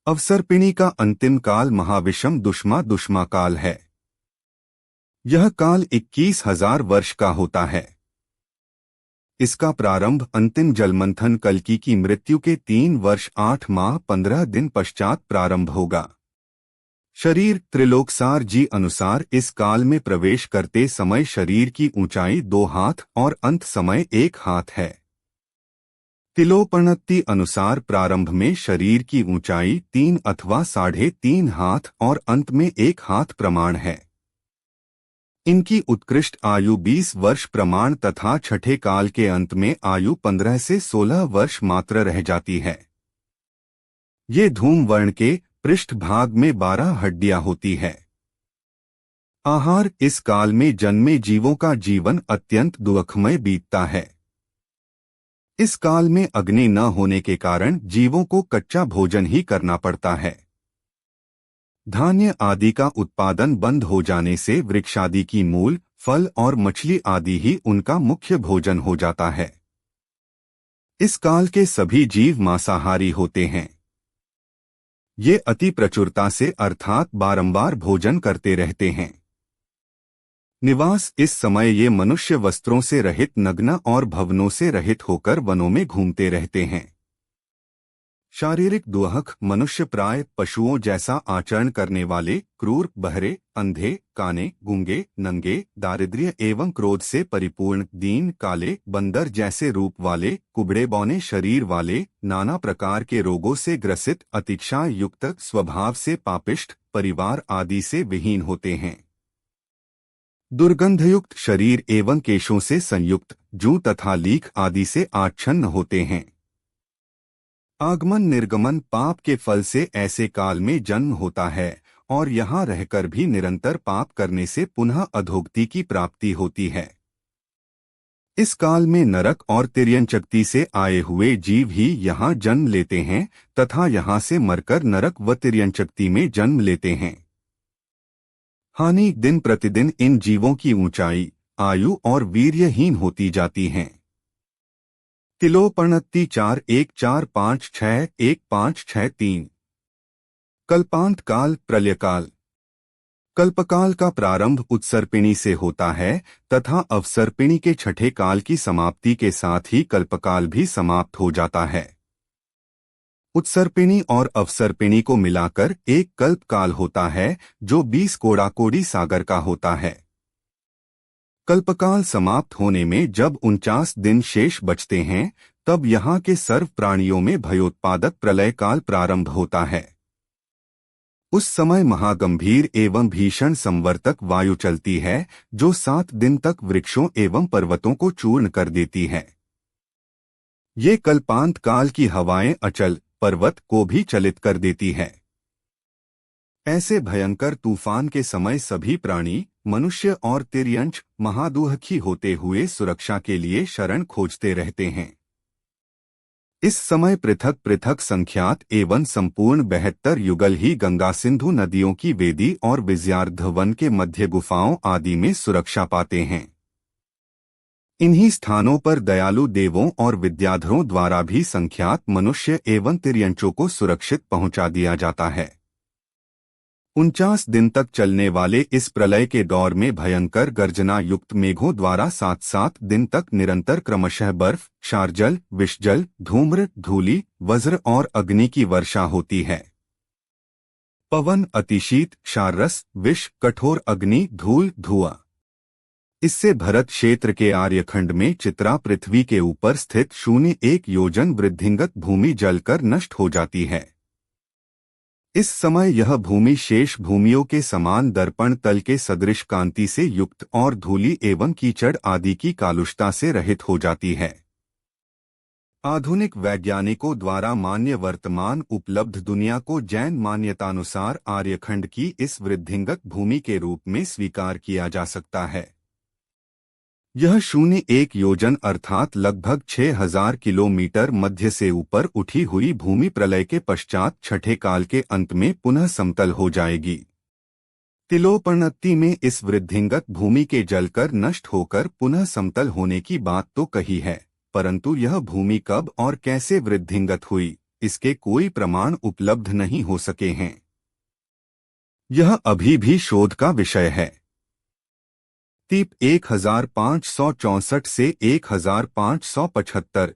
अवसर्पिणी का अंतिम काल महाविषम दुष्मा काल है। यह काल 21,000 वर्ष का होता है। इसका प्रारंभ अंतिम जलमंथन कल्कि की मृत्यु के 3 वर्ष 8 माह 15 दिन पश्चात प्रारंभ होगा। शरीर त्रिलोकसार जी अनुसार इस काल में प्रवेश करते समय शरीर की ऊंचाई 2 हाथ और अंत समय 1 हाथ है। तिलोपनत्ति अनुसार प्रारंभ में शरीर की ऊंचाई 3 अथवा 3.5 हाथ और अंत में 1 हाथ प्रमाण है। इनकी उत्कृष्ट आयु 20 वर्ष प्रमाण तथा छठे काल के अंत में आयु 15 से 16 वर्ष मात्र रह जाती है। ये धूम वर्ण के पृष्ठभाग में 12 हड्डियां होती है। आहार इस काल में जन्मे जीवों का जीवन अत्यंत दुखमय बीतता है। इस काल में अग्नि न होने के कारण जीवों को कच्चा भोजन ही करना पड़ता है। धान्य आदि का उत्पादन बंद हो जाने से वृक्षादि की मूल, फल और मछली आदि ही उनका मुख्य भोजन हो जाता है। इस काल के सभी जीव मांसाहारी होते हैं। ये अति प्रचुरता से अर्थात बारंबार भोजन करते रहते हैं। निवास इस समय ये मनुष्य वस्त्रों से रहित नग्न और भवनों से रहित होकर वनों में घूमते रहते हैं। शारीरिक दुहक मनुष्य प्राय पशुओं जैसा आचरण करने वाले, क्रूर, बहरे, अंधे, काने, गूंगे, नंगे, दारिद्र्य एवं क्रोध से परिपूर्ण, दीन, काले, बंदर जैसे रूप वाले, कुबड़े बौने शरीर वाले, नाना प्रकार के रोगों से ग्रसित, अतिशय युक्त स्वभाव से पापिष्ट, परिवार आदि से विहीन होते हैं। दुर्गंधयुक्त शरीर एवं केशों से संयुक्त, जूं तथा लीख आदि से आच्छन्न होते हैं। आगमन निर्गमन पाप के फल से ऐसे काल में जन्म होता है और यहाँ रहकर भी निरंतर पाप करने से पुनः अधोगति की प्राप्ति होती है। इस काल में नरक और तिर्यंचक्ति से आए हुए जीव ही यहाँ जन्म लेते हैं तथा यहाँ से मरकर नरक व तिर्यंचक्ति में जन्म लेते हैं। हानि दिन प्रतिदिन इन जीवों की ऊंचाई, आयु और वीर्यहीन होती जाती हैं। तिलोपनत्ति 4.1.4.5.6.1.5.6.3 कल्पांत काल प्रलयकाल। कल्पकाल का प्रारंभ उत्सर्पिणी से होता है तथा अवसर्पिणी के छठे काल की समाप्ति के साथ ही कल्पकाल भी समाप्त हो जाता है। उत्सर्पिणी और अवसर्पिणी को मिलाकर एक कल्पकाल होता है जो 20 कोड़ाकोड़ी सागर का होता है। कल्पकाल समाप्त होने में जब 49 दिन शेष बचते हैं तब यहाँ के सर्व प्राणियों में भयोत्पादक प्रलय काल प्रारंभ होता है। उस समय महागंभीर एवं भीषण संवर्तक वायु चलती है जो 7 दिन तक वृक्षों एवं पर्वतों को चूर्ण कर देती है। ये कल्पांत काल की हवाएं अचल पर्वत को भी चलित कर देती है। ऐसे भयंकर तूफान के समय सभी प्राणी, मनुष्य और तिर्यंच महादुहखी होते हुए सुरक्षा के लिए शरण खोजते रहते हैं। इस समय पृथक पृथक संख्यात एवं संपूर्ण 72 युगल ही गंगा सिंधु नदियों की वेदी और विजयार्ध वन के मध्य गुफाओं आदि में सुरक्षा पाते हैं। इन्हीं स्थानों पर दयालु देवों और विद्याधरों द्वारा भी संख्यात मनुष्य एवं तिर्यंचों को सुरक्षित पहुंचा दिया जाता है। 49 दिन तक चलने वाले इस प्रलय के दौर में भयंकर गर्जना युक्त मेघों द्वारा 7-7 दिन तक निरंतर क्रमशः बर्फ, शारजल, विषजल, धूम्र, धूलि, वज्र और अग्नि की वर्षा होती है। पवन, अतिशीत, क्षाररस, विष, कठोर अग्नि, धूल, धुआं। इससे भरत क्षेत्र के आर्यखंड में चित्रा पृथ्वी के ऊपर स्थित 0.1 योजन वृद्धिंगत भूमि जलकर नष्ट हो जाती है। इस समय यह भूमि शेष भूमियों के समान दर्पण तल के सदृश कांति से युक्त और धूलि एवं कीचड़ आदि की कालुषता से रहित हो जाती है। आधुनिक वैज्ञानिकों द्वारा मान्य वर्तमान उपलब्ध दुनिया को जैन मान्यतानुसार आर्यखंड की इस वृद्धिंगत भूमि के रूप में स्वीकार किया जा सकता है। यह 0.1 योजन अर्थात लगभग 6000 किलोमीटर मध्य से ऊपर उठी हुई भूमि प्रलय के पश्चात छठे काल के अंत में पुनः समतल हो जाएगी। तिलोपनत्ति में इस वृद्धिंगत भूमि के जलकर नष्ट होकर पुनः समतल होने की बात तो कही है, परंतु यह भूमि कब और कैसे वृद्धिंगत हुई, इसके कोई प्रमाण उपलब्ध नहीं हो सके हैं। यह अभी भी शोध का विषय है। टीप 1564 से 1575